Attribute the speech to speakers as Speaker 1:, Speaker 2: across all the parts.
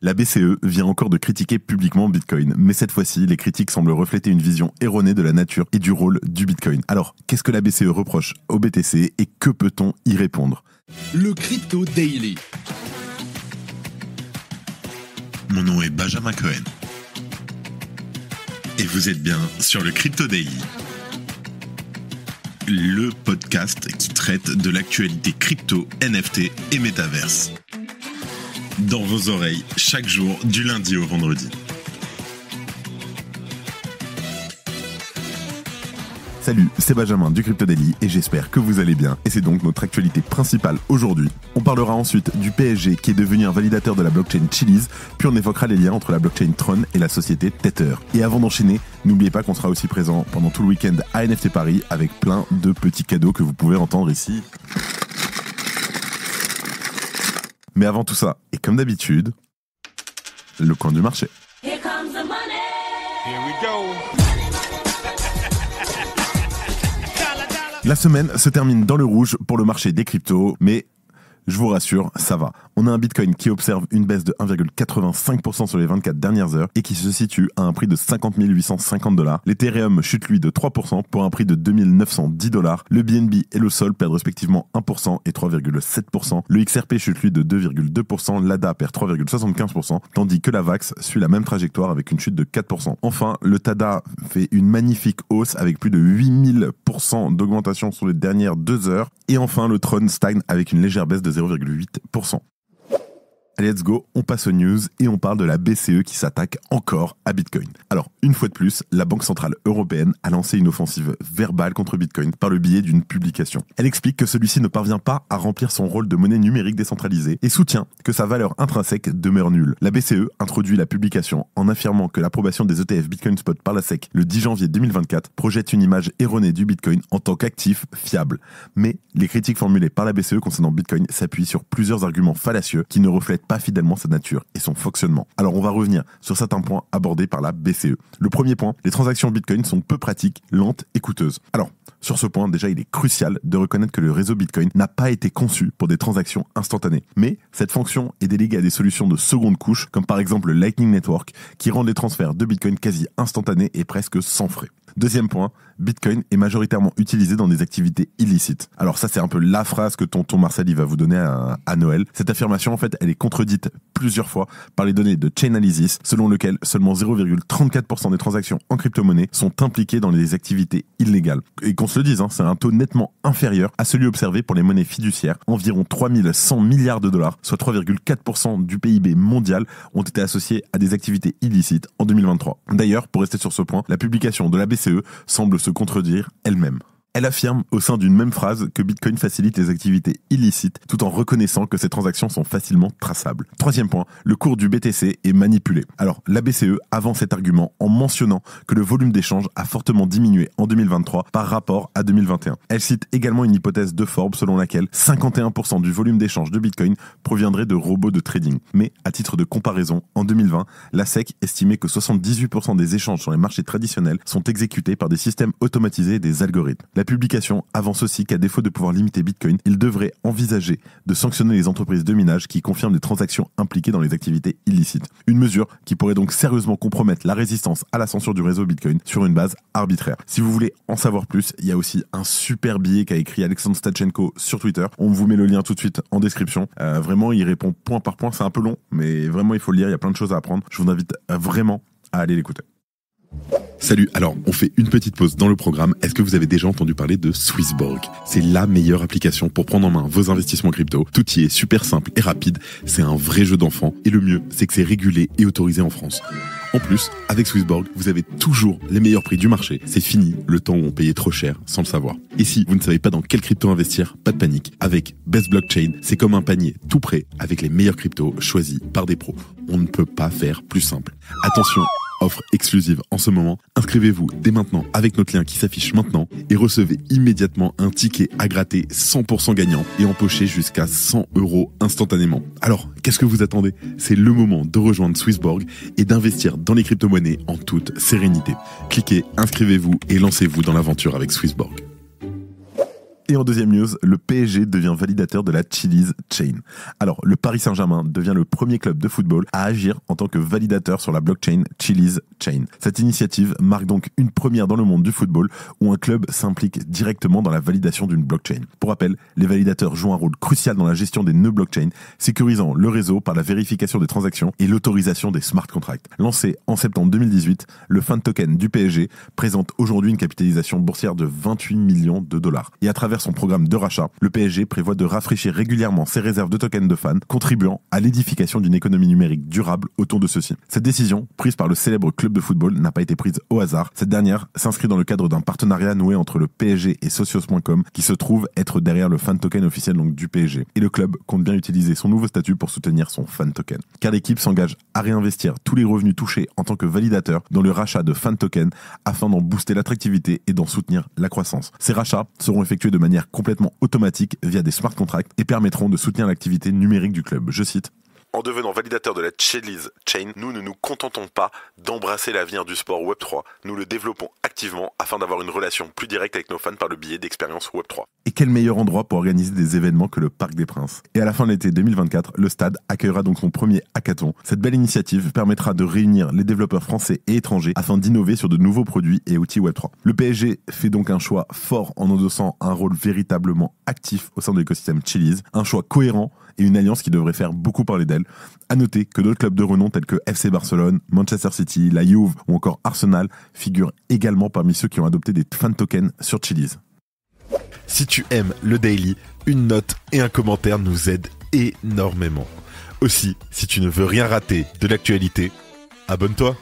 Speaker 1: La BCE vient encore de critiquer publiquement Bitcoin, mais cette fois-ci, les critiques semblent refléter une vision erronée de la nature et du rôle du Bitcoin. Alors, qu'est-ce que la BCE reproche au BTC et que peut-on y répondre ?
Speaker 2: Le Crypto Daily.
Speaker 3: Mon nom est Benjamin Cohen. Et vous êtes bien sur le Crypto Daily. Le podcast qui traite de l'actualité crypto, NFT et métaverse. Dans vos oreilles, chaque jour, du lundi au vendredi.
Speaker 1: Salut, c'est Benjamin du Crypto Daily et j'espère que vous allez bien. Et c'est donc notre actualité principale aujourd'hui. On parlera ensuite du PSG qui est devenu un validateur de la blockchain Chiliz, puis on évoquera les liens entre la blockchain Tron et la société Tether. Et avant d'enchaîner, n'oubliez pas qu'on sera aussi présent pendant tout le week-end à NFT Paris avec plein de petits cadeaux que vous pouvez entendre ici. Mais avant tout ça, et comme d'habitude, le coin du marché.
Speaker 4: Here comes the money.
Speaker 5: Here we go.
Speaker 1: La semaine se termine dans le rouge pour le marché des cryptos, mais je vous rassure, ça va. On a un Bitcoin qui observe une baisse de 1,85% sur les 24 dernières heures et qui se situe à un prix de 50 850 $. L'Ethereum chute lui de 3% pour un prix de 2 910 $. Le BNB et le Sol perdent respectivement 1% et 3,7%. Le XRP chute lui de 2,2%. L'ADA perd 3,75%, tandis que la VAX suit la même trajectoire avec une chute de 4%. Enfin, le TADA fait une magnifique hausse avec plus de 8000% d'augmentation sur les dernières 2 heures. Et enfin, le Tron stagne avec une légère baisse de 0,8%. Allez, let's go, on passe aux news et on parle de la BCE qui s'attaque encore à Bitcoin. Alors, une fois de plus, la Banque Centrale Européenne a lancé une offensive verbale contre Bitcoin par le biais d'une publication. Elle explique que celui-ci ne parvient pas à remplir son rôle de monnaie numérique décentralisée et soutient que sa valeur intrinsèque demeure nulle. La BCE introduit la publication en affirmant que l'approbation des ETF Bitcoin Spot par la SEC le 10 janvier 2024 projette une image erronée du Bitcoin en tant qu'actif fiable. Mais les critiques formulées par la BCE concernant Bitcoin s'appuient sur plusieurs arguments fallacieux qui ne reflètent pas fidèlement sa nature et son fonctionnement. Alors on va revenir sur certains points abordés par la BCE. Le premier point, les transactions Bitcoin sont peu pratiques, lentes et coûteuses. Alors, sur ce point, déjà, il est crucial de reconnaître que le réseau Bitcoin n'a pas été conçu pour des transactions instantanées. Mais cette fonction est déléguée à des solutions de seconde couche, comme par exemple le Lightning Network, qui rend les transferts de Bitcoin quasi instantanés et presque sans frais. Deuxième point, Bitcoin est majoritairement utilisé dans des activités illicites. Alors ça, c'est un peu la phrase que tonton Marcel il va vous donner à Noël. Cette affirmation, en fait, elle est contredite plusieurs fois par les données de Chainalysis, selon lequel seulement 0,34% des transactions en crypto-monnaie sont impliquées dans les activités illégales. Et qu'on se le dise, c'est un taux nettement inférieur à celui observé pour les monnaies fiduciaires. Environ 3100 milliards de dollars, soit 3,4% du PIB mondial, ont été associés à des activités illicites en 2023. D'ailleurs, pour rester sur ce point, la publication de la BCE semble se contredire elle-même. Elle affirme au sein d'une même phrase que Bitcoin facilite les activités illicites tout en reconnaissant que ces transactions sont facilement traçables. Troisième point, le cours du BTC est manipulé. Alors, la BCE avance cet argument en mentionnant que le volume d'échange a fortement diminué en 2023 par rapport à 2021. Elle cite également une hypothèse de Forbes selon laquelle 51% du volume d'échange de Bitcoin proviendrait de robots de trading. Mais, à titre de comparaison, en 2020, la SEC estimait que 78% des échanges sur les marchés traditionnels sont exécutés par des systèmes automatisés et des algorithmes. La publication avance aussi qu'à défaut de pouvoir limiter Bitcoin, il devrait envisager de sanctionner les entreprises de minage qui confirment des transactions impliquées dans les activités illicites. Une mesure qui pourrait donc sérieusement compromettre la résistance à la censure du réseau Bitcoin sur une base arbitraire. Si vous voulez en savoir plus, il y a aussi un super billet qu'a écrit Alexandre Stachenko sur Twitter. On vous met le lien tout de suite en description. Vraiment, il répond point par point. C'est un peu long, mais vraiment, il faut le lire. Il y a plein de choses à apprendre. Je vous invite vraiment à aller l'écouter.
Speaker 3: Salut, alors on fait une petite pause dans le programme. Est-ce que vous avez déjà entendu parler de Swissborg ? C'est la meilleure application pour prendre en main vos investissements crypto. Tout y est super simple et rapide, c'est un vrai jeu d'enfant. Et le mieux, c'est que c'est régulé et autorisé en France. En plus, avec Swissborg, vous avez toujours les meilleurs prix du marché. C'est fini le temps où on payait trop cher sans le savoir. Et si vous ne savez pas dans quelle crypto investir, pas de panique. Avec Best Blockchain, c'est comme un panier tout prêt avec les meilleurs cryptos choisis par des pros. On ne peut pas faire plus simple. Attention, offre exclusive en ce moment. Inscrivez-vous dès maintenant avec notre lien qui s'affiche maintenant et recevez immédiatement un ticket à gratter 100% gagnant et empocher jusqu'à 100 € instantanément. Alors, qu'est-ce que vous attendez ? C'est le moment de rejoindre Swissborg et d'investir dans les crypto-monnaies en toute sérénité. Cliquez, inscrivez-vous et lancez-vous dans l'aventure avec Swissborg.
Speaker 1: Et en deuxième news, le PSG devient validateur de la Chiliz Chain. Alors, le Paris Saint-Germain devient le premier club de football à agir en tant que validateur sur la blockchain Chiliz Chain. Cette initiative marque donc une première dans le monde du football où un club s'implique directement dans la validation d'une blockchain. Pour rappel, les validateurs jouent un rôle crucial dans la gestion des nœuds blockchain, sécurisant le réseau par la vérification des transactions et l'autorisation des smart contracts. Lancé en septembre 2018, le fan token du PSG présente aujourd'hui une capitalisation boursière de 28 millions de dollars. Et à travers son programme de rachat, le PSG prévoit de rafraîchir régulièrement ses réserves de tokens de fans, contribuant à l'édification d'une économie numérique durable autour de ceux-ci. Cette décision, prise par le célèbre club de football, n'a pas été prise au hasard. Cette dernière s'inscrit dans le cadre d'un partenariat noué entre le PSG et Socios.com, qui se trouve être derrière le fan token officiel donc du PSG. Et le club compte bien utiliser son nouveau statut pour soutenir son fan token. Car l'équipe s'engage à réinvestir tous les revenus touchés en tant que validateur dans le rachat de fan tokens afin d'en booster l'attractivité et d'en soutenir la croissance. Ces rachats seront effectués de manière complètement automatique via des smart contracts et permettront de soutenir l'activité numérique du club. Je cite:
Speaker 3: En devenant validateur de la Chiliz Chain, nous ne nous contentons pas d'embrasser l'avenir du sport Web3, nous le développons activement afin d'avoir une relation plus directe avec nos fans par le biais d'expériences Web3.
Speaker 1: Et quel meilleur endroit pour organiser des événements que le Parc des Princes. Et à la fin de l'été 2024, le stade accueillera donc son premier hackathon. Cette belle initiative permettra de réunir les développeurs français et étrangers afin d'innover sur de nouveaux produits et outils Web3. Le PSG fait donc un choix fort en endossant un rôle véritablement actif au sein de l'écosystème Chiliz, un choix cohérent et une alliance qui devrait faire beaucoup parler d'elle. À noter que d'autres clubs de renom tels que FC Barcelone, Manchester City, la Juve ou encore Arsenal figurent également parmi ceux qui ont adopté des fan tokens sur Chiliz.
Speaker 3: Si tu aimes le Daily, une note et un commentaire nous aident énormément. Aussi, si tu ne veux rien rater de l'actualité, abonne-toi.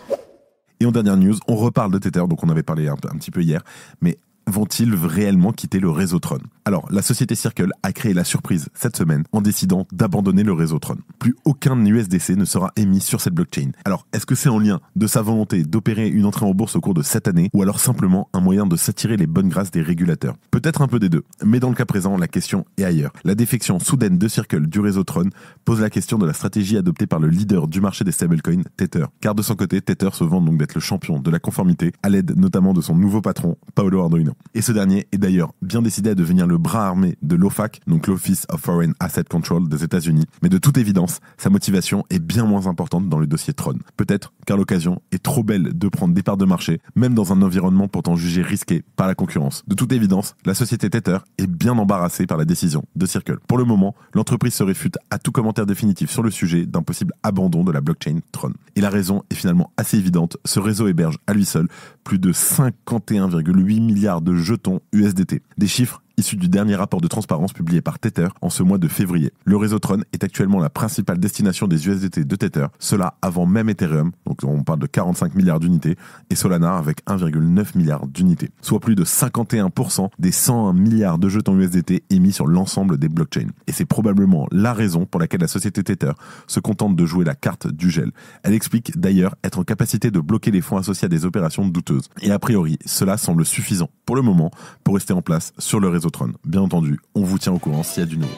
Speaker 1: Et en dernière news, on reparle de Tether, donc on avait parlé un petit peu hier, mais vont-ils réellement quitter le réseau Tron? Alors, la société Circle a créé la surprise cette semaine en décidant d'abandonner le réseau Tron. Plus aucun USDC ne sera émis sur cette blockchain. Alors, est-ce que c'est en lien de sa volonté d'opérer une entrée en bourse au cours de cette année ou alors simplement un moyen de s'attirer les bonnes grâces des régulateurs? Peut-être un peu des deux, mais dans le cas présent, la question est ailleurs. La défection soudaine de Circle du réseau Tron pose la question de la stratégie adoptée par le leader du marché des stablecoins, Tether. Car de son côté, Tether se vante donc d'être le champion de la conformité, à l'aide notamment de son nouveau patron, Paolo Ardoino. Et ce dernier est d'ailleurs bien décidé à devenir le bras armé de l'OFAC, donc l'Office of Foreign Asset Control des États-Unis. Mais de toute évidence, sa motivation est bien moins importante dans le dossier Tron. Peut-être car l'occasion est trop belle de prendre des parts de marché, même dans un environnement pourtant jugé risqué par la concurrence. De toute évidence, la société Tether est bien embarrassée par la décision de Circle. Pour le moment, l'entreprise se réfute à tout commentaire définitif sur le sujet d'un possible abandon de la blockchain Tron. Et la raison est finalement assez évidente. Ce réseau héberge à lui seul plus de 51,8 milliards de jetons USDT. Des chiffres issus du dernier rapport de transparence publié par Tether en ce mois de février. Le réseau Tron est actuellement la principale destination des USDT de Tether, cela avant même Ethereum, donc on parle de 45 milliards d'unités, et Solana avec 1,9 milliard d'unités, soit plus de 51% des 101 milliards de jetons USDT émis sur l'ensemble des blockchains. Et c'est probablement la raison pour laquelle la société Tether se contente de jouer la carte du gel. Elle explique d'ailleurs être en capacité de bloquer les fonds associés à des opérations douteuses. Et a priori, cela semble suffisant pour le moment pour rester en place sur le réseau Tron. Bien entendu, on vous tient au courant s'il y a du nouveau.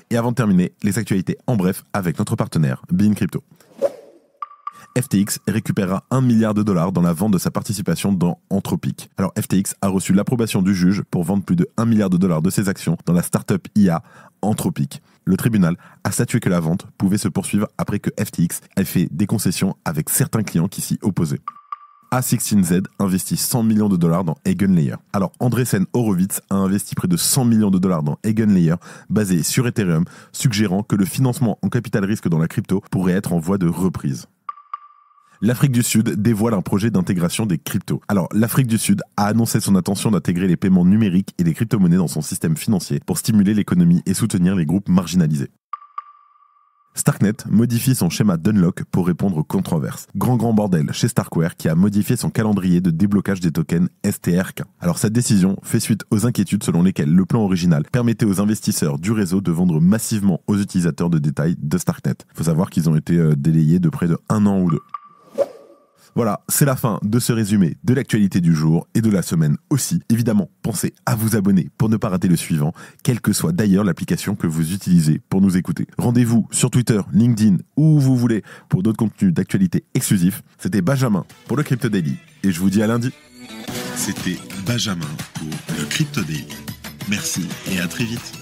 Speaker 1: Et avant de terminer, les actualités en bref avec notre partenaire, Bean Crypto. FTX récupérera 1 milliard de dollars dans la vente de sa participation dans Anthropic. Alors FTX a reçu l'approbation du juge pour vendre plus de 1 milliard de dollars de ses actions dans la startup IA Anthropic. Le tribunal a statué que la vente pouvait se poursuivre après que FTX ait fait des concessions avec certains clients qui s'y opposaient. A16Z investit 100 millions de dollars dans Eigenlayer. Alors Andreessen Horowitz a investi près de 100 millions de dollars dans Eigenlayer, basé sur Ethereum, suggérant que le financement en capital risque dans la crypto pourrait être en voie de reprise. L'Afrique du Sud dévoile un projet d'intégration des cryptos. Alors, l'Afrique du Sud a annoncé son intention d'intégrer les paiements numériques et les crypto-monnaies dans son système financier pour stimuler l'économie et soutenir les groupes marginalisés. Starknet modifie son schéma d'unlock pour répondre aux controverses. Grand bordel chez Starkware qui a modifié son calendrier de déblocage des tokens STRK. Alors cette décision fait suite aux inquiétudes selon lesquelles le plan original permettait aux investisseurs du réseau de vendre massivement aux utilisateurs de détail de Starknet. Il faut savoir qu'ils ont été délayés de près de 1 an ou 2. Voilà, c'est la fin de ce résumé de l'actualité du jour et de la semaine aussi. Évidemment, pensez à vous abonner pour ne pas rater le suivant, quelle que soit d'ailleurs l'application que vous utilisez pour nous écouter. Rendez-vous sur Twitter, LinkedIn, où vous voulez pour d'autres contenus d'actualité exclusifs. C'était Benjamin pour le Crypto Daily et je vous dis à lundi.
Speaker 3: C'était Benjamin pour le Crypto Daily. Merci et à très vite.